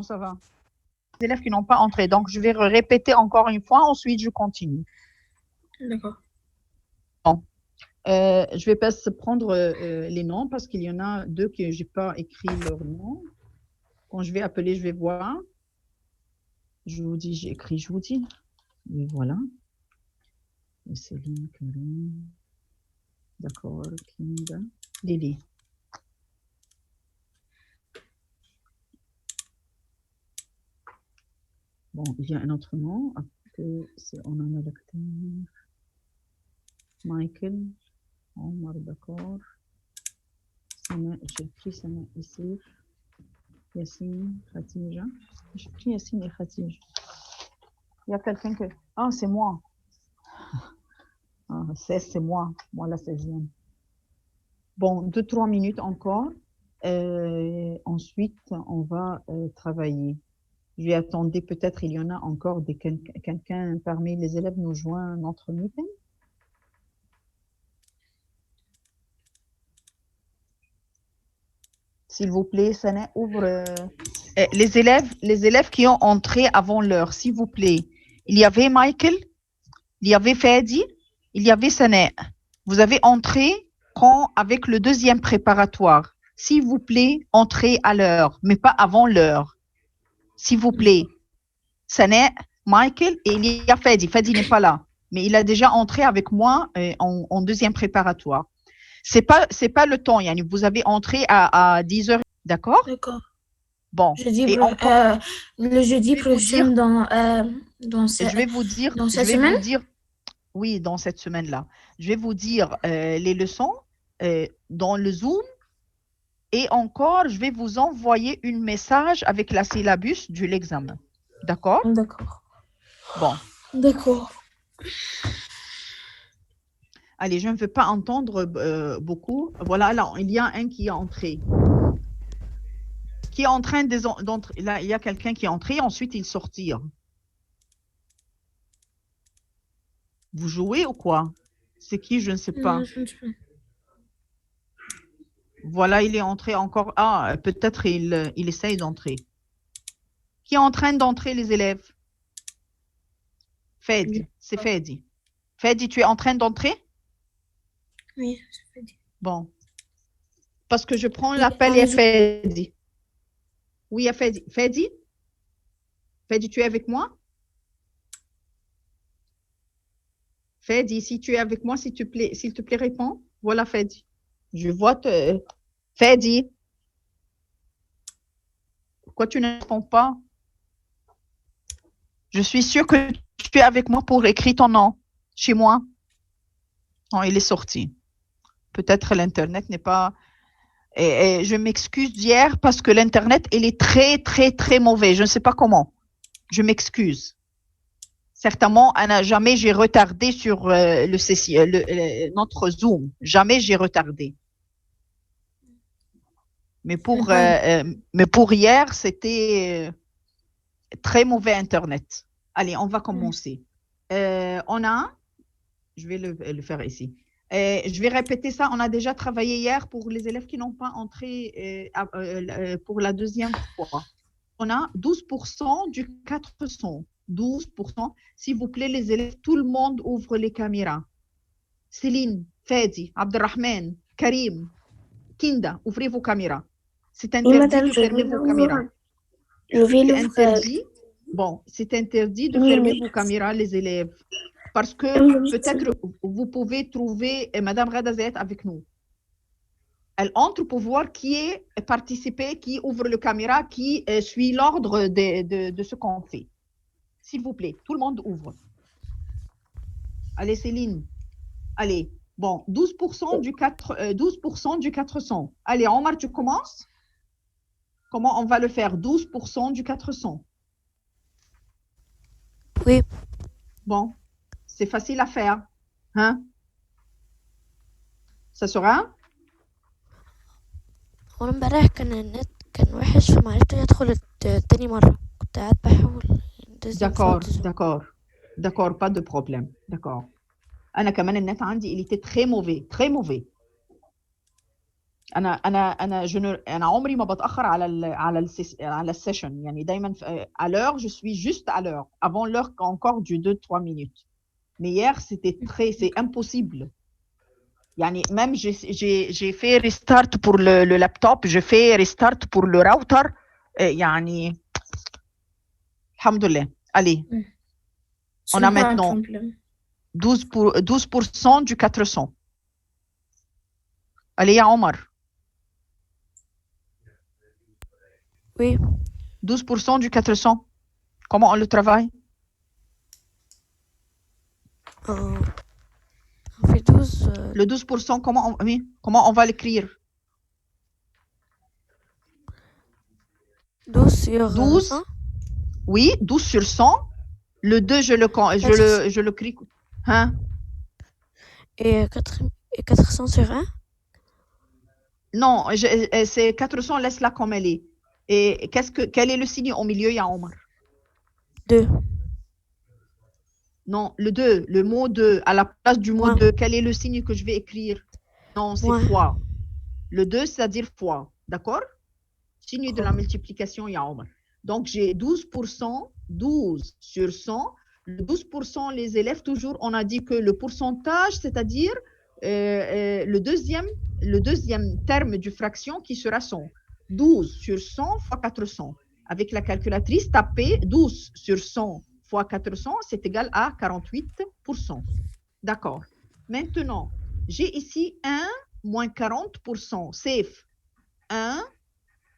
ça va. Les élèves qui n'ont pas entré. Donc, je vais répéter encore une fois. Ensuite, je continue. D'accord. Bon. Je vais pas prendre les noms parce qu'il y en a deux que j'ai pas écrit leur nom. Quand je vais appeler, je vais voir. Je vous dis, j'ai écrit, je vous dis. Et voilà. Et Céline, Karim. D'accord. Kinda. Lily. Bon, il y a un autre nom. On en a l'acteur. Michael. Omar, d'accord. Sana, j'ai pris Sana ici. Yassine, Khadija. J'ai pris Yassine et Khadija. Il y a quelqu'un que... Ah, c'est moi. Ah, c'est moi. Moi, la 16e. Bon, 2-3 minutes encore. Ensuite, on va travailler. Je vais attendre, peut-être il y en a encore quelqu'un parmi les élèves nous joint notre meeting. S'il vous plaît, Sana, ouvre. Les élèves qui ont entré avant l'heure, s'il vous plaît. Il y avait Michael, il y avait Fadi, il y avait Sana. Vous avez entré avec le deuxième préparatoire. S'il vous plaît, entrez à l'heure, mais pas avant l'heure. S'il vous plaît. Sana, Michael, et il y a Fadi. Fadi n'est pas là, mais il a déjà entré avec moi en deuxième préparatoire. C'est pas le temps, Yannick. Vous avez entré à 10h, d'accord? D'accord. Bon. Le jeudi prochain Je vais vous dire, dans cette semaine? oui, dans cette semaine-là. Je vais vous dire les leçons dans le Zoom et encore, je vais vous envoyer un message avec la syllabus de l'examen. D'accord? D'accord. Bon. D'accord. Allez, je ne veux pas entendre beaucoup. Voilà, là, il y a un qui est entré. Qui est en train d'entrer. Là, il y a quelqu'un qui est entré, ensuite il sortir. Vous jouez ou quoi? C'est qui? Je ne sais pas. Non, je ne sais pas. Voilà, il est entré encore. Ah, peut-être il essaye d'entrer. Qui est en train d'entrer, les élèves? Fadi, c'est Fadi. Fadi, tu es en train d'entrer? Oui, c'est Fadi. Bon. Parce que je prends l'appel, il y a Fadi. Oui, il y a Fadi. Fadi? Fadi, tu es avec moi? Fadi, si tu es avec moi, s'il te plaît, réponds. Voilà, Fadi. Je vois Fadi. Pourquoi tu ne réponds pas? Je suis sûre que tu es avec moi pour écrire ton nom chez moi. Non, il est sorti. Peut-être l'Internet n'est pas... Et je m'excuse d'hier parce que l'Internet, il est très, très, très mauvais. Je ne sais pas comment. Je m'excuse. Certainement, jamais j'ai retardé sur notre Zoom. Jamais j'ai retardé. Mais pour hier, c'était très mauvais Internet. Allez, on va commencer. On a... Je vais le faire ici. Je vais répéter ça. On a déjà travaillé hier pour les élèves qui n'ont pas entré pour la deuxième fois. On a 12% du 400. 12%. S'il vous plaît, les élèves, tout le monde ouvre les caméras. Céline, Fadi, Abdelrahman, Karim, Kinda, ouvrez vos caméras. C'est interdit de fermer vos caméras. C'est interdit. Bon, c'est interdit de fermer vos caméras, les élèves. Parce que peut-être vous pouvez trouver Madame Radazet avec nous. Elle entre pour voir qui est participé, qui ouvre le caméra, qui suit l'ordre de ce qu'on fait. S'il vous plaît, tout le monde ouvre. Allez, Céline. Allez. Bon, 12% du 400. Allez, Omar, tu commences? Comment on va le faire? 12% du 400. Oui. Bon, c'est facile à faire. Hein? Ça sera? هو امبارح كان النت كان وحش فمعرفتش ادخل تاني مرة كنت قاعد بحاول D'accord, pas de problème. D'accord. أنا كمان النت عندي il était très mauvais. أنا عمري ما بتأخر على السيشن يعني دايما à l'heure je suis juste à l'heure avant l'heure encore du 2-3 minutes mais hier c'est impossible يعني même j'ai fait restart pour le laptop je fais restart pour le router يعني الحمد لله allez on a maintenant 12% du 400 allez يا عمر Oui. 12% du 400. Comment on le travaille? On fait 12. Le 12%, comment on va l'écrire? 12 sur 12. 100. Oui, 12 sur 100. Le 2, je le crie. Hein? Et 400 sur 1? Non, c'est 400, laisse-la comme elle est. Et quel est le signe au milieu, ya Omar? 2. Non, le 2, le mot 2, à la place du mot Ouais. 2, quel est le signe que je vais écrire? Non, c'est Ouais. fois. Le 2, c'est-à-dire fois. D'accord? Signe de la multiplication, ya Omar. Donc, j'ai 12%, 12 sur 100. Le 12%, les élèves, toujours, on a dit que le pourcentage, c'est-à-dire le deuxième terme du fraction qui sera 100. 12 sur 100 fois 400. Avec la calculatrice, tapez 12 sur 100 fois 400, c'est égal à 48%. D'accord. Maintenant, j'ai ici 1 moins 40%. Safe. 1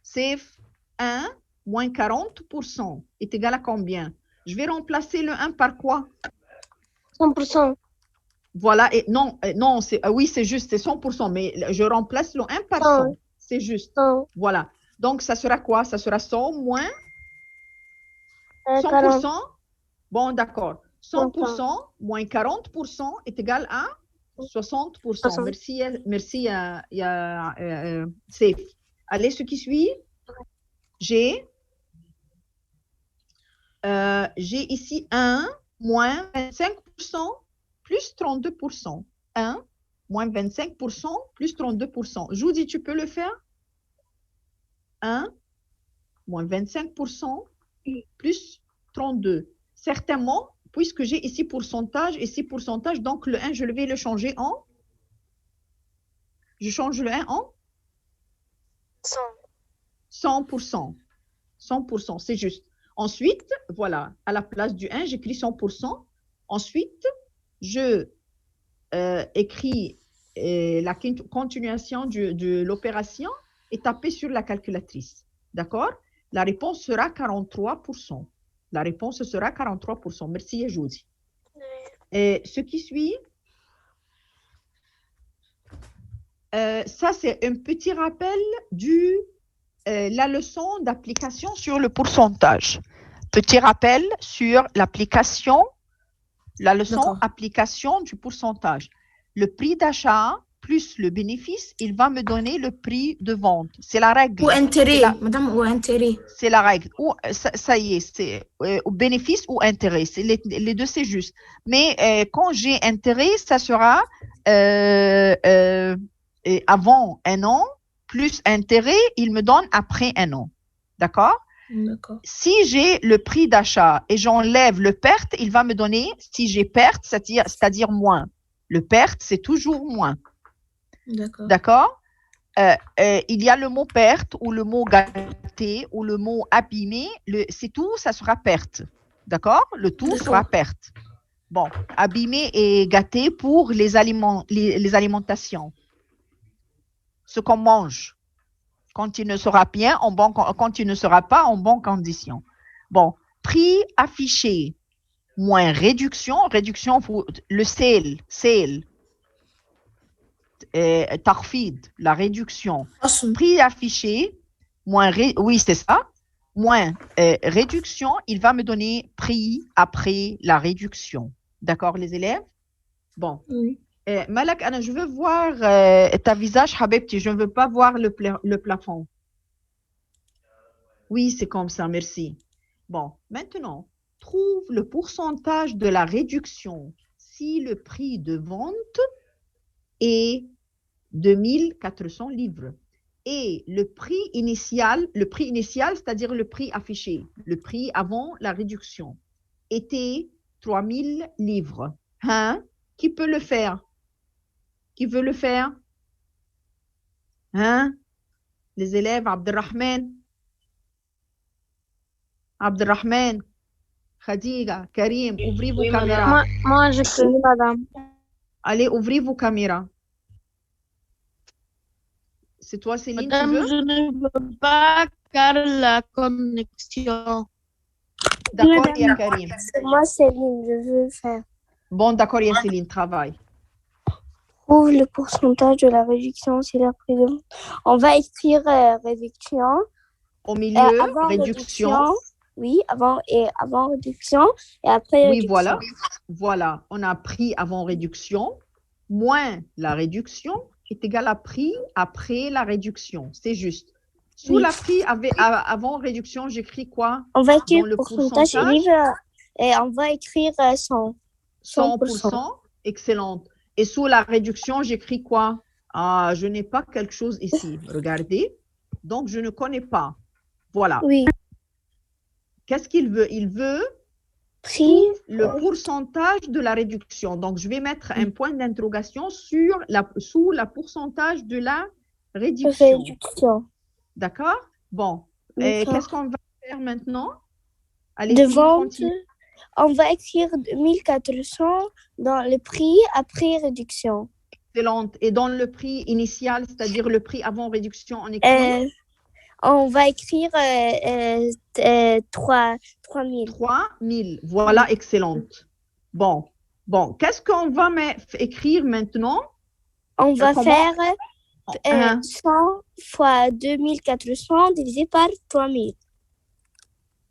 safe 1 moins 40% est égal à combien? Je vais remplacer le 1 par quoi? 100%. Voilà, et non, oui, c'est juste, c'est 100%, mais je remplace le 1 par 100. C'est juste. 100. Voilà. Donc, ça sera quoi? Ça sera 100 moins 40. 100%. Bon, d'accord. 100% moins 40% est égal à 60%. Merci, Safe. Allez, ce qui suit. J'ai ici 1 moins 25% plus 32%. 1 moins 25% plus 32%. Joudi, tu peux le faire? 1 moins 25% plus 32. Certainement, puisque j'ai ici pourcentage, donc le 1, je vais le changer en? Je change le 1 en? 100%. 100%, c'est juste. Ensuite, voilà, à la place du 1, j'écris 100%. Ensuite, je écris la continuation de l'opération et taper sur la calculatrice. D'accord? La réponse sera 43%. La réponse sera 43%. Merci, Yajoudi. Et ce qui suit, ça, c'est un petit rappel la leçon d'application sur le pourcentage. Petit rappel sur l'application, la leçon application du pourcentage. Le prix d'achat plus le bénéfice, il va me donner le prix de vente. C'est la règle. Ou intérêt, madame, ou intérêt. C'est la règle. Ou, ça y est, c'est bénéfice ou intérêt. Les deux, c'est juste. Mais quand j'ai intérêt, ça sera avant un an, plus intérêt, il me donne après un an. D'accord? D'accord. Si j'ai le prix d'achat et j'enlève le perte, il va me donner, si j'ai perte, c'est-à-dire moins. Le perte, c'est toujours moins. D'accord. D'accord? Il y a le mot perte ou le mot gâté ou le mot abîmé. C'est tout, ça sera perte. D'accord? Le tout sera perte. Bon, abîmé et gâté pour les alimentations. Ce qu'on mange. Quand il ne sera bien, quand il ne sera pas en bonne condition. Bon, prix affiché moins réduction pour le sale, tarfid, la réduction. Prix affiché moins, oui, c'est ça, moins réduction, il va me donner prix après la réduction. D'accord, les élèves? Bon. Oui. Malak, Anna, je veux voir ta visage, Habibti. Je ne veux pas voir le plafond. Oui, c'est comme ça, merci. Bon, maintenant, trouve le pourcentage de la réduction si le prix de vente est 2400 livres. et le prix initial, c'est-à-dire le prix affiché, le prix avant la réduction, était 3000 livres. Hein? Qui peut le faire? Qui veut le faire? Hein? Les élèves, Abdelrahman, Khadija, Karim, ouvrez vos caméras. Moi, je peux. Oui, madame. Allez, ouvrez vos caméras. C'est toi, Céline, tu veux? je ne peux pas car la connexion. D'accord, il y a Karim. C'est moi, Céline, je veux faire. Bon, d'accord, il y a Céline, travaille. Trouve le pourcentage de la réduction si la prise. On va écrire réduction. Au milieu, Avant réduction. Oui, avant réduction et après Oui, réduction. voilà. On a prix avant réduction, moins la réduction est égal à prix après la réduction. C'est juste. Sous Oui. la prix avant réduction, j'écris quoi? On va écrire Dans le pourcentage et on va écrire 100. 100%. Excellente. Et sous la réduction, j'écris quoi? Ah, je n'ai pas quelque chose ici. Regardez. Donc, je ne connais pas. Voilà. Oui. Qu'est-ce qu'il veut? Il veut Prix. le pourcentage de la réduction. Donc, je vais mettre un point d'interrogation sous la pourcentage de la réduction. D'accord? Bon. Et qu'est-ce qu'on va faire maintenant? Allez, de vente, on va écrire 1400 dans le prix après réduction. Excellente. Et dans le prix initial, c'est-à-dire le prix avant réduction, on écrit? On va écrire 3000. 3000. Voilà, excellente. Bon. Qu'est-ce qu'on va écrire maintenant? On va faire 100 fois 2400 divisé par 3000.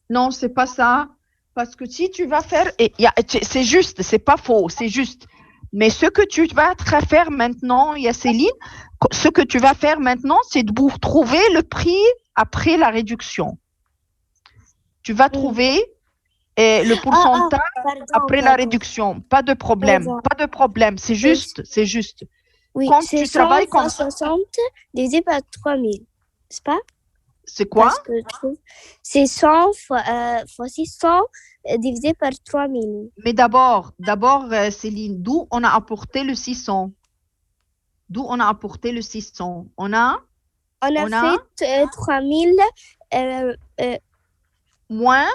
Non, c'est pas ça. Parce que si tu vas faire, c'est juste, c'est pas faux, c'est juste. Mais ce que tu vas faire maintenant, Céline, ce que tu vas faire maintenant, c'est de trouver le prix après la réduction. Tu vas trouver le pourcentage après la réduction. Pas de problème, pas de problème. C'est juste, c'est juste. Oui, c'est 100 fois 60 divisé par 3000, n'est-ce pas? C'est quoi? C'est 100 fois 600 divisé par 3000. Mais d'abord, Céline, d'où on a apporté le 600? D'où on a apporté le 600? On a fait 3000 moins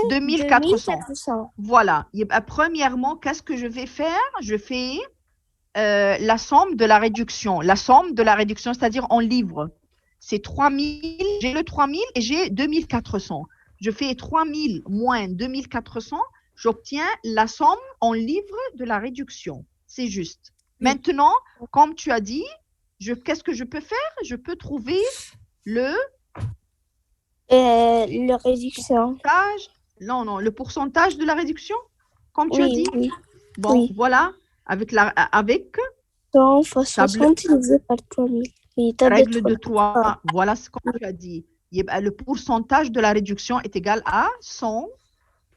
2400. Voilà. Premièrement, qu'est-ce que je vais faire? Je fais la somme de la réduction. La somme de la réduction, c'est-à-dire en livres. C'est 3000, j'ai le 3000 et j'ai 2400. Je fais 3000 moins 2400, j'obtiens la somme en livres de la réduction. C'est juste. Maintenant, comme tu as dit, qu'est-ce que je peux faire? Je peux trouver le réduction. Le pourcentage de la réduction, comme tu as dit. Oui. Bon, voilà, avec 100 fois 60 divisé par 3000. Règle de 3, voilà ce que tu as dit. Le pourcentage de la réduction est égal à 100,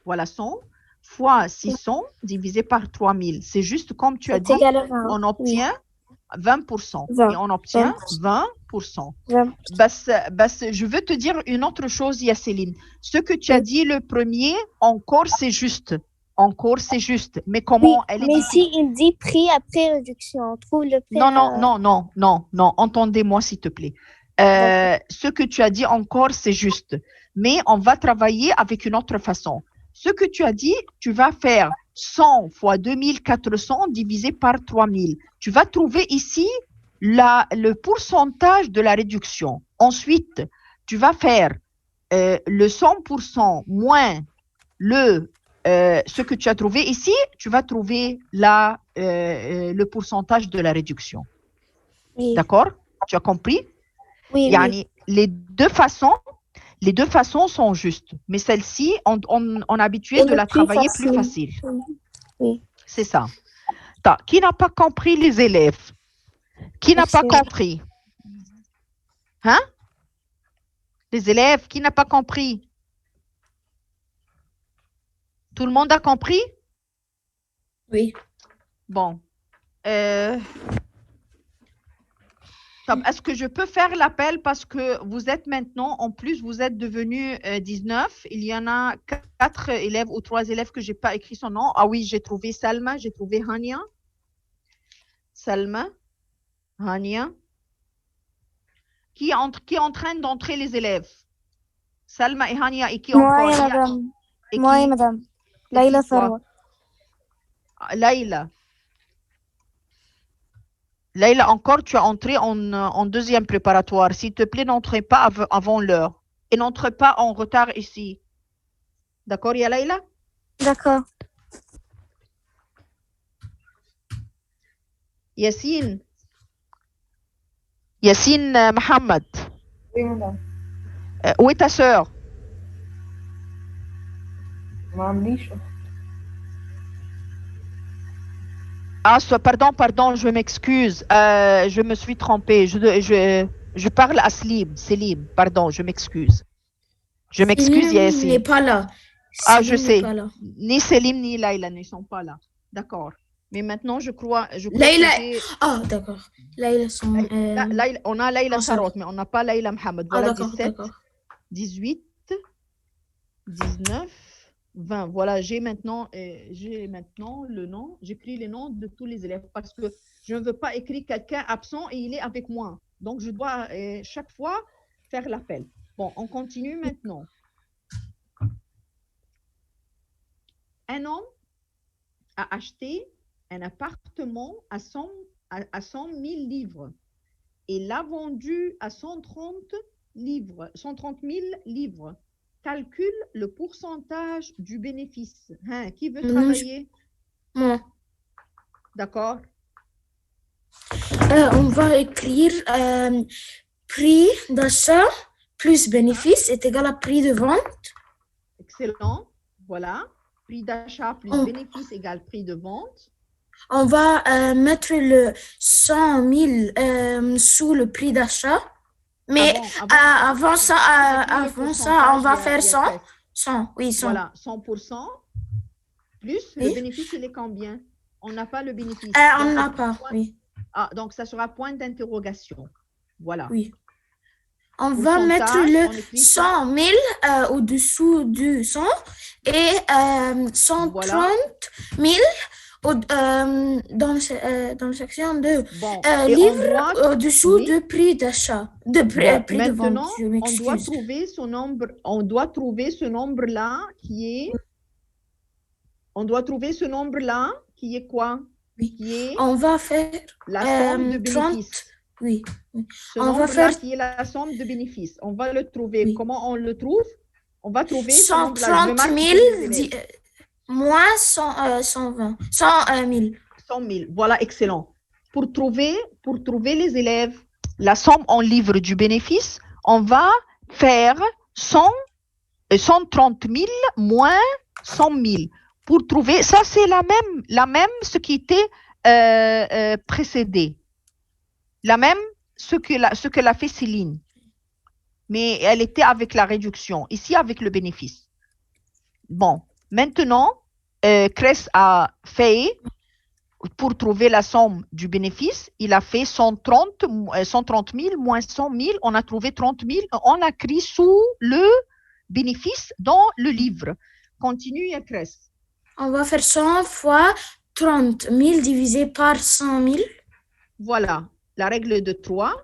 voilà 100, fois 600 divisé par 3000. C'est juste comme tu as dit, on obtient 20%. Et on obtient 20%. Je veux te dire une autre chose, Céline. Ce que tu as dit le premier, encore c'est juste. Encore, c'est juste. Mais comment elle est si il dit prix après réduction, trouve le prix. Non. Entendez-moi, s'il te plaît. Ce que tu as dit encore, c'est juste. Mais on va travailler avec une autre façon. Ce que tu as dit, tu vas faire 100 fois 2400 divisé par 3000. Tu vas trouver ici le pourcentage de la réduction. Ensuite, tu vas faire le 100% moins ce que tu as trouvé ici, tu vas trouver le pourcentage de la réduction. Oui. D'accord? Tu as compris? Oui. Les deux façons sont justes, mais celle-ci, on a habitué de la travailler plus facile. Oui. C'est ça. Qui n'a pas compris, les élèves? Qui n'a pas compris? Hein? Les élèves, qui n'a pas compris? Tout le monde a compris? Oui. Bon. Est-ce que je peux faire l'appel parce que vous êtes maintenant, en plus, vous êtes devenus 19. Il y en a 4 élèves ou 3 élèves que je n'ai pas écrit son nom. Ah oui, j'ai trouvé Salma, j'ai trouvé Hania. Salma, Hania. Qui est en train d'entrer les élèves? Salma et Hania et qui encore? Moi, madame. Et Moi, qui? madame. Et Laïla qui, quoi? Sarwa. Laïla. Laïla, encore, tu es entrée en deuxième préparatoire. S'il te plaît, n'entrez pas avant l'heure. Et n'entre pas en retard ici. D'accord, ya Laïla? D'accord. Yassine. Yassine Mohamed. Oui, madame. Où est ta sœur? ما عمليش أخت. Ah, pardon, je m'excuse. Je me suis trompée. Je parle à Selim, pardon, je m'excuse. Je m'excuse, Céline Yassine. n'est pas là. Ah, je Céline sais. n'est pas là. Ni Selim ni Laïla ne sont pas là. D'accord. Mais maintenant, je crois Laïla- que j'ai... Ah, d'accord. Laïla, son... On a Laïla en Sarot, mais on n'a pas Laïla Mohamed. Ah, Voilà, d'accord, 17, d'accord. 18, 19, 20. Voilà, j'ai maintenant le nom. J'ai pris les noms de tous les élèves parce que je ne veux pas écrire quelqu'un absent et il est avec moi. Donc, je dois chaque fois faire l'appel. Bon, on continue maintenant. Un homme a acheté un appartement à 100 000 livres et l'a vendu à 130 000 livres. Calcule le pourcentage du bénéfice. Hein, qui veut travailler? Moi. D'accord. On va écrire prix d'achat plus bénéfice est égal à prix de vente. Excellent. Voilà. Prix d'achat plus Oh. bénéfice égale prix de vente. On va mettre le 100 000 sous le prix d'achat. Mais avant ça, on va faire 100. 100, oui, 100. Voilà, 100%. Plus Oui. le bénéfice, il est combien? On n'a pas le bénéfice. On Donc, n'a pas, oui. Ah, donc ça sera point d'interrogation. Voilà. Oui. On va mettre Pourcentage, on le écrit ça. 100 000 au-dessous du 100 et 130 Voilà. 000 dans la section de Bon, et on livres doit- au-dessous oui. du prix d'achat, de prix, Bon, prix de vente. maintenant, Je on doit m'excuse. trouver ce nombre. On doit trouver ce nombre-là qui est. On doit trouver ce nombre-là qui est quoi? Oui. Qui est On va faire la somme de 30. bénéfices. Oui. Ce On va nombre-là faire qui est la somme de bénéfices. On va le trouver. Oui. Comment on le trouve? On va trouver ce nombre-là. Je vais 130 marquer 000 les élèves. moins 120. 100 000. 100 000. Voilà, excellent. Pour trouver les élèves, la somme en livres du bénéfice, on va faire 130 000 moins 100 000. Pour trouver, ça c'est la même ce qui était précédé. La même ce que l'a fait Céline. Mais elle était avec la réduction. Ici, avec le bénéfice. Bon, maintenant, Cress a fait, pour trouver la somme du bénéfice, il a fait 130 000 moins 100 000. On a trouvé 30 000. On a écrit sous le bénéfice dans le livre. Continue, Cress. On va faire 100 fois 30 000 divisé par 100 000. Voilà, la règle de 3.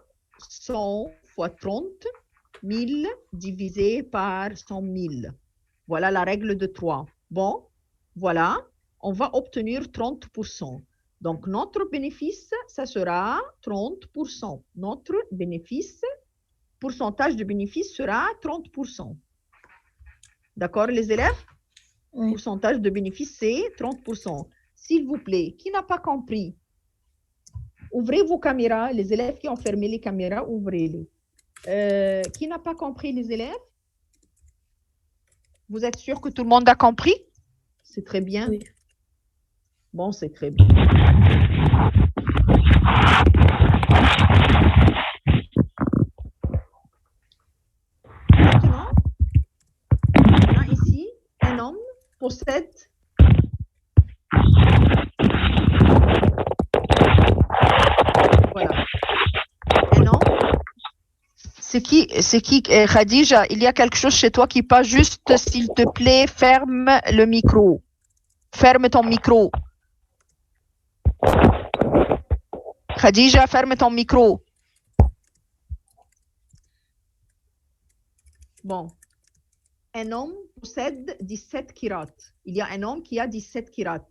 100 fois 30 000 divisé par 100 000. Voilà la règle de 3. Bon, voilà, on va obtenir 30%. Donc, notre bénéfice, ça sera 30%. Notre bénéfice, pourcentage de bénéfice sera 30%. D'accord, les élèves? Oui. Pourcentage de bénéfice, c'est 30%. S'il vous plaît, qui n'a pas compris? Ouvrez vos caméras. Les élèves qui ont fermé les caméras, ouvrez-les. Qui n'a pas compris, les élèves? Vous êtes sûr que tout le monde a compris? C'est très bien. Oui. Bon, c'est très bien. Maintenant, on a ici un homme possède voilà. Un homme C'est qui, Khadija, il y a quelque chose chez toi qui passe juste, s'il te plaît, ferme le micro. Ferme ton micro. Khadija, ferme ton micro. Bon. Un homme possède 17 kirats. Il y a un homme qui a 17 kirats.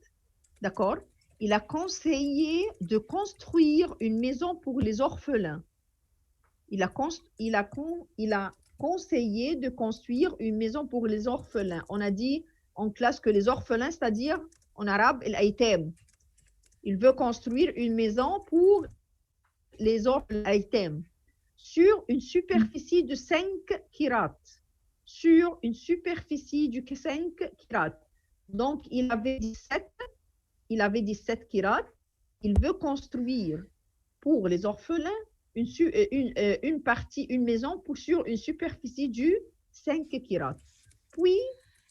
D'accord? Il a conseillé de construire une maison pour les orphelins. Il a conseillé de construire une maison pour les orphelins. On a dit en classe que les orphelins, c'est-à-dire en arabe, el-aytem. Il veut construire une maison pour les orphelins sur une superficie de 5 kirats. Sur une superficie de 5 kirats. Donc, il avait 17 kirats. Il veut construire pour les orphelins une maison sur une superficie de 5 kirats. Puis,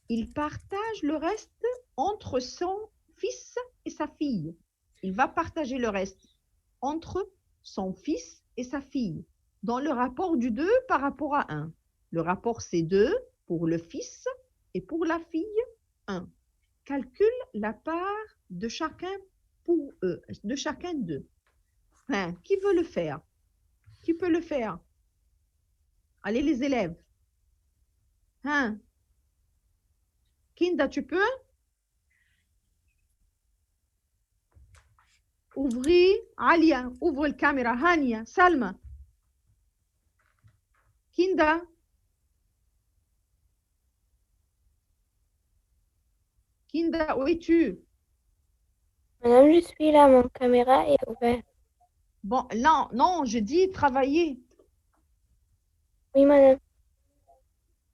il partage le reste entre son fils et sa fille. Il va partager le reste entre son fils et sa fille dans le rapport du 2 par rapport à 1. Le rapport, c'est 2 pour le fils et pour la fille, 1. Calcule la part de chacun d'eux. Hein, qui veut le faire? Qui peut le faire? Allez, les élèves. Hein? Kinda, tu peux? Ouvrez, Alia, ouvre la caméra. Hania, Salma. Kinda. Kinda, où es-tu? Madame, je suis là, mon caméra est ouverte. Bon, non, je dis travailler. Oui, madame.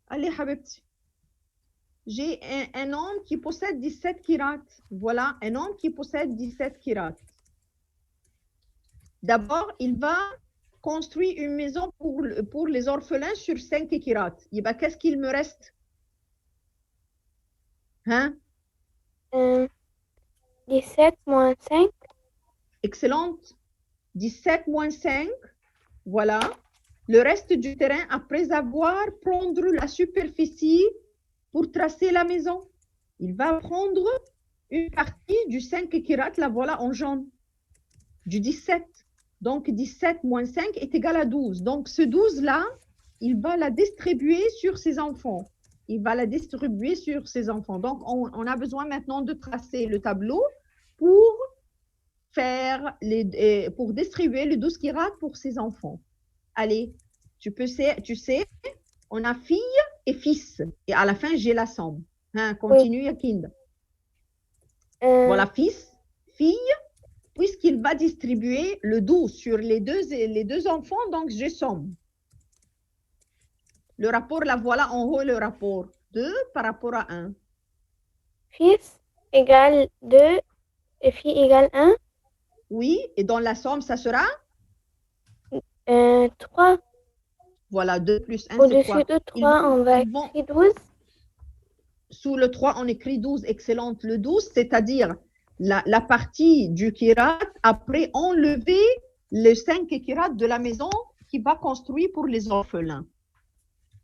Allez, Habibti. J'ai un homme qui possède 17 kirats. Voilà, un homme qui possède 17 kirats. D'abord, il va construire une maison pour les orphelins sur 5 kirats. Qu'est-ce qu'il me reste? Hein? 17 moins 5. Excellente. 17 moins 5. Voilà. Le reste du terrain, après avoir prendre la superficie pour tracer la maison. Il va prendre une partie du 5 kirats, la voilà en jaune, du 17. Donc, 17 moins 5 est égal à 12. Donc, ce 12-là, il va la distribuer sur ses enfants. Il va la distribuer sur ses enfants. Donc, on a besoin maintenant de tracer le tableau pour distribuer le 12 kirats pour ses enfants. Allez, tu sais, on a fille et fils. Et à la fin, j'ai la somme. Hein, continue, Yakinda. Voilà, fils, fille, puisqu'il va distribuer le 12 sur les deux enfants, donc j'ai somme. Le rapport, la voilà en haut, le rapport. 2 par rapport à 1. Fils égale 2 et fille égale 1. Oui, et dans la somme, ça sera 3. Voilà, 2 plus 1, c'est Au-dessus quoi? de 3, on va écrire 12. Sous le 3, on écrit 12. Excellente. Le 12, c'est-à-dire la partie du kirat, après enlever les 5 kirats de la maison qui va construire pour les orphelins.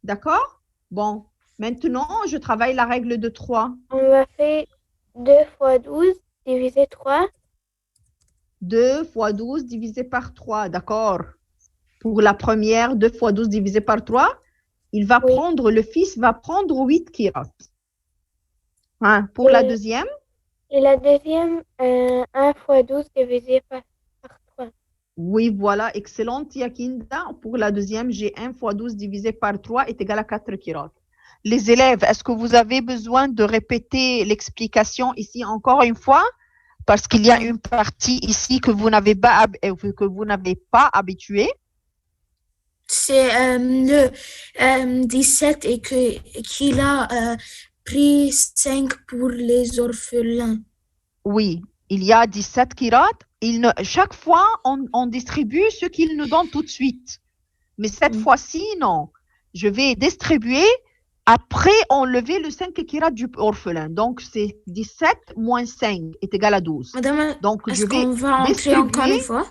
D'accord? Bon, maintenant, je travaille la règle de 3. On va faire 2 fois 12 divisé 3. 2 fois 12 divisé par 3, d'accord? Pour la première, 2 fois 12 divisé par 3, il va prendre, le fils va prendre 8 kirats. Hein, pour la deuxième? Et la deuxième, 1 fois 12 divisé par 3. Oui, voilà, excellente, Yakinda. Pour la deuxième, j'ai 1 fois 12 divisé par 3 est égal à 4 kirats. Les élèves, est-ce que vous avez besoin de répéter l'explication ici encore une fois? Parce qu'il y a une partie ici que vous n'avez pas habitué. C'est le 17 et qu'il a pris 5 pour les orphelins. Oui, il y a 17 kirats. Chaque fois, on distribue ce qu'il nous donne tout de suite. Mais cette fois-ci, non. Je vais distribuer après enlever le 5 kirats du orphelin. Donc, c'est 17 moins 5 est égal à 12. Madame, donc, est-ce qu'on va entrer encore une fois?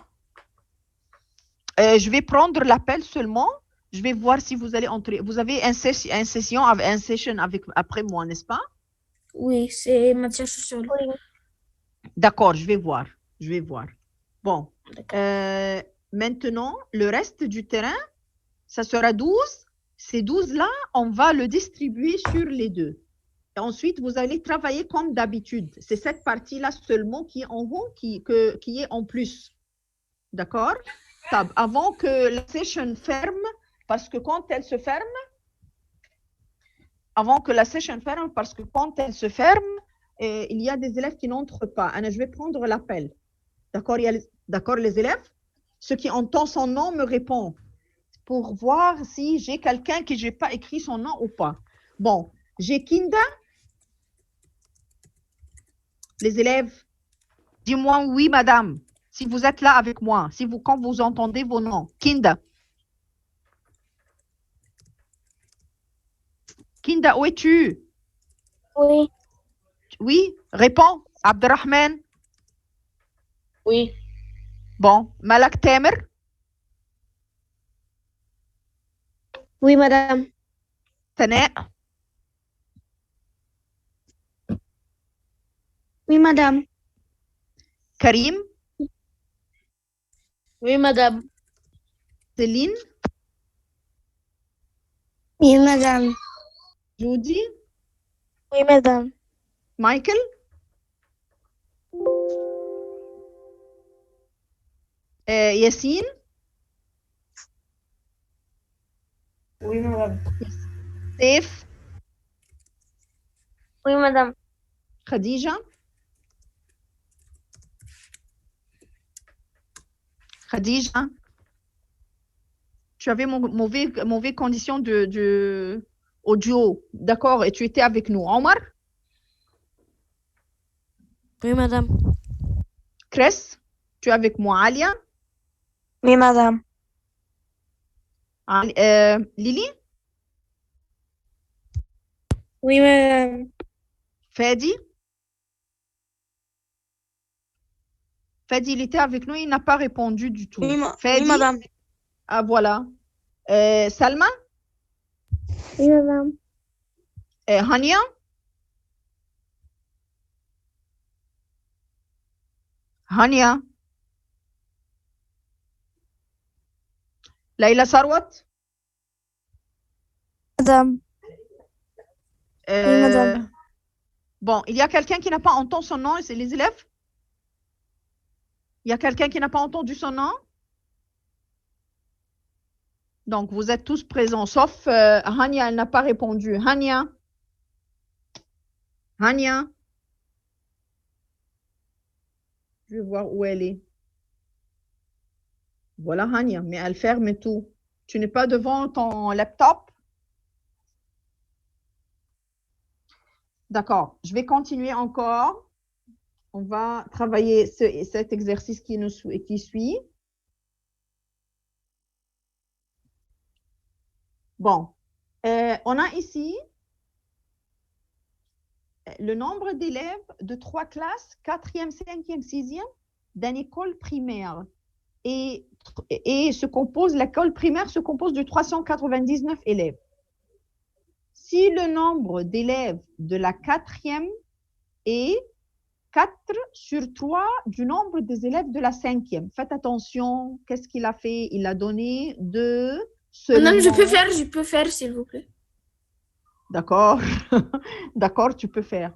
Je vais prendre l'appel seulement. Je vais voir si vous allez entrer. Vous avez un session après moi, n'est-ce pas? Oui, c'est matière sociale. D'accord, je vais voir. Bon. D'accord. Maintenant, le reste du terrain, ça sera 12. Ces 12-là, on va le distribuer sur les deux. Et ensuite, vous allez travailler comme d'habitude. C'est cette partie-là seulement qui est en haut, qui est en plus. D'accord? Avant que la session ferme, parce que quand elle se ferme, il y a des élèves qui n'entrent pas. Alors, je vais prendre l'appel. D'accord, d'accord, les élèves? Ceux qui entendent son nom me répondent pour voir si j'ai quelqu'un que je n'ai pas écrit son nom ou pas. Bon, j'ai Kinda. Les élèves, dis-moi oui, madame, si vous êtes là avec moi, quand vous entendez vos noms. Kinda. Kinda, où es-tu? Oui. Oui, réponds. Abderrahman. Oui. Bon, Malak Tamer. Oui, madame. Tana. Oui, madame. Karim. Oui, madame. Céline. Oui, madame. Judy. Oui, madame. Michael. Yassine. Oui, madame. Saif. Oui, madame. Khadija. Khadija. Tu avais mauvais condition de audio. D'accord, et tu étais avec nous. Omar. Oui, madame. Chris, tu es avec moi. Alia. Oui, madame. Lily. Oui, madame. Fadi. Fadi, il était avec nous, il n'a pas répondu du tout. Fadi. Oui, madame. Ah, voilà. Salma. Oui, madame. Hania. Hania. Laila Sarwat. Madame. Oui, madame. Bon, il y a quelqu'un qui n'a pas entendu son nom, c'est les élèves? Il y a quelqu'un qui n'a pas entendu son nom? Donc, vous êtes tous présents, sauf Hania, elle n'a pas répondu. Hania. Hania. Je vais voir où elle est. Voilà Hania, mais elle ferme tout. Tu n'es pas devant ton laptop? D'accord, je vais continuer encore. On va travailler cet exercice qui suit. Bon, on a ici le nombre d'élèves de 3 classes, 4e, 5e, 6e, d'une école primaire. Et l'école primaire se compose de 399 élèves. Si le nombre d'élèves de la 4e est 4 sur 3 du nombre des élèves de la 5e. Faites attention, qu'est-ce qu'il a fait? Il a donné 2 seulement. Madame, je peux faire, s'il vous plaît. D'accord. D'accord, tu peux faire.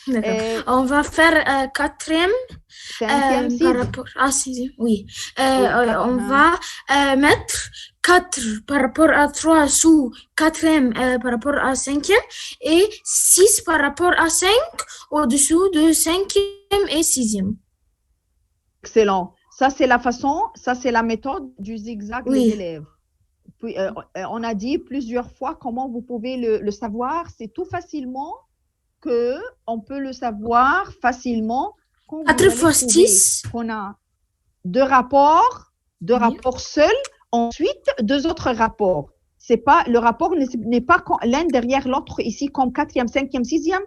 D'accord. On va faire 4e 5e, par rapport à 6e. Oui. On Oui. va mettre 4 par rapport à 3 sous 4e par rapport à 5e et 6 par rapport à 5 au-dessous de 5e et 6e. Excellent. Ça, c'est la méthode du zigzag Oui. des élèves. Puis, on a dit plusieurs fois comment vous pouvez le savoir. C'est tout facilement qu'on peut le savoir facilement quand 4 fois 6. On a 2 rapports seuls, ensuite 2 autres rapports. Le rapport n'est pas l'un derrière l'autre ici comme 4e, 5e, 6e.